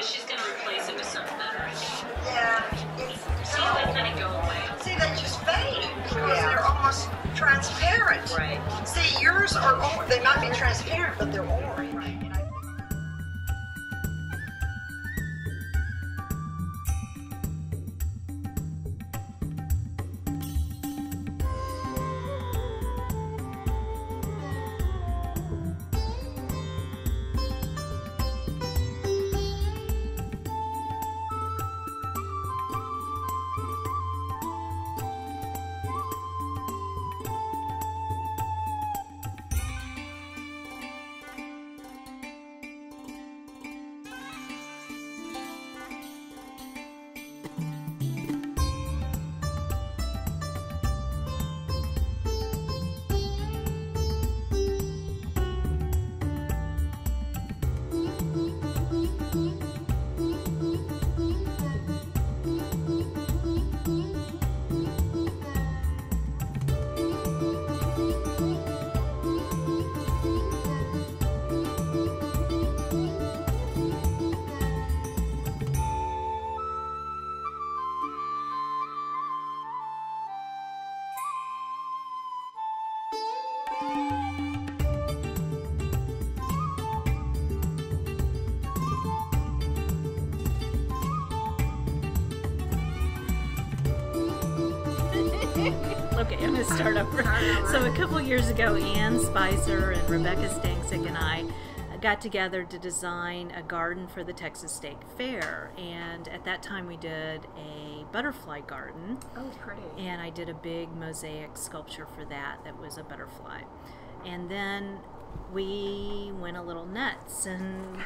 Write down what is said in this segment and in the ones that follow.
So she's going to replace it with something better. Yeah. See how they kind of go away. See, they just fade because they're almost transparent. Right. See, yours are, they might be transparent, but they're orange. Right. Okay, I'm going to start over. So a couple years ago, Ann Spicer and Rebecca Stanczyk and I got together to design a garden for the Texas State Fair. And at that time we did a butterfly garden. Oh, pretty. And I did a big mosaic sculpture for that was a butterfly. And then we went a little nuts and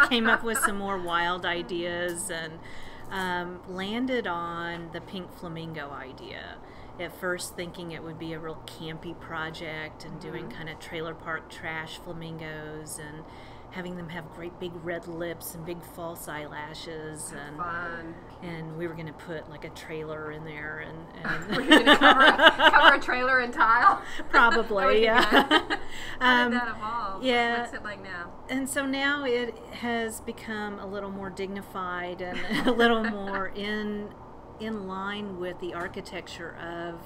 came up with some more wild ideas and landed on the pink flamingo idea. At first thinking it would be a real campy project and doing kind of trailer park trash flamingos and having them have great big red lips and big false eyelashes and fun. And we were going to put like a trailer in there and were you going to cover a trailer in tile? Probably, yeah. How did that evolve? Yeah. What's it like now? And so now it has become a little more dignified and a little more in line with the architecture of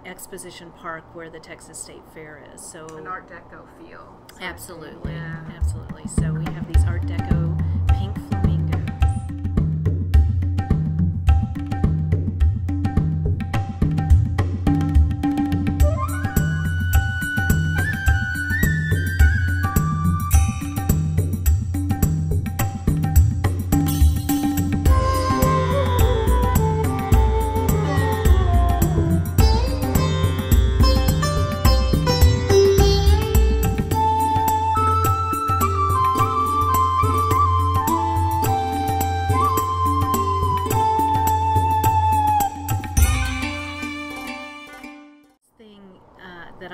Exposition Park where the Texas State Fair is. So an Art Deco feel. Absolutely, yeah. Absolutely. So we have these Art Deco pink flamingos.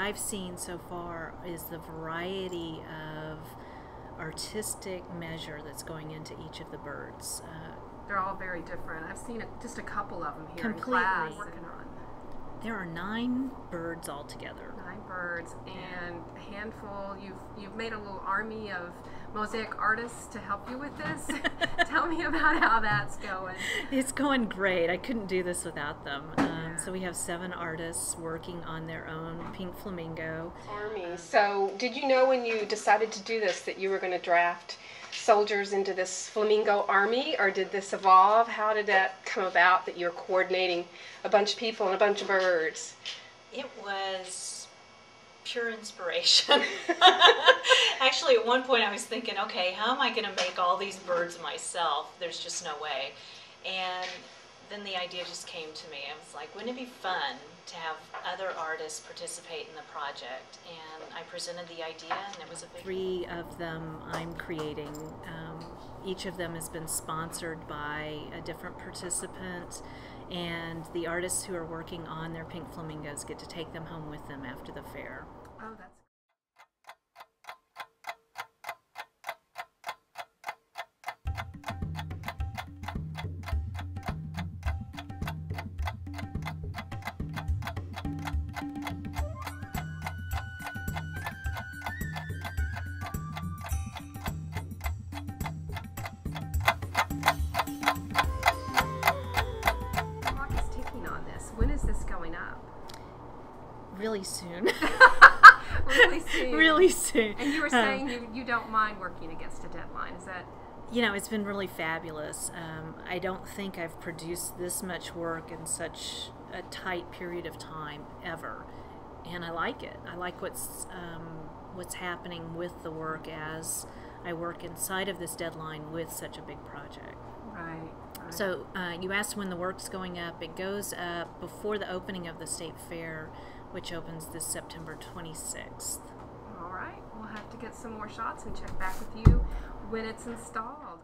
I've seen so far is the variety of artistic measure that's going into each of the birds. They're all very different. I've seen just a couple of them here completely. In class working on. There are 9 birds altogether. 9 birds and a handful. You've made a little army of mosaic artists to help you with this. Tell me about how that's going. It's going great. I couldn't do this without them. So we have 7 artists working on their own pink flamingo. Army. So did you know when you decided to do this that you were going to draft soldiers into this flamingo army, or did this evolve? How did that come about that you're coordinating a bunch of people and a bunch of birds? It was pure inspiration. Actually, at one point I was thinking, okay, how am I going to make all these birds myself? There's just no way. And then the idea just came to me. I was like, wouldn't it be fun to have other artists participate in the project? And I presented the idea, and it was a big... 3 of them I'm creating. Each of them has been sponsored by a different participant, and the artists who are working on their pink flamingos get to take them home with them after the fair. Oh, that's really soon. Really soon. Really soon. And you were saying you don't mind working against a deadline. Is that? You know, it's been really fabulous. I don't think I've produced this much work in such a tight period of time ever, and I like it. I like what's happening with the work as I work inside of this deadline with such a big project. Right. So you asked when the work's going up. It goes up before the opening of the State Fair, which opens this September 26th. All right. We'll have to get some more shots and check back with you when it's installed.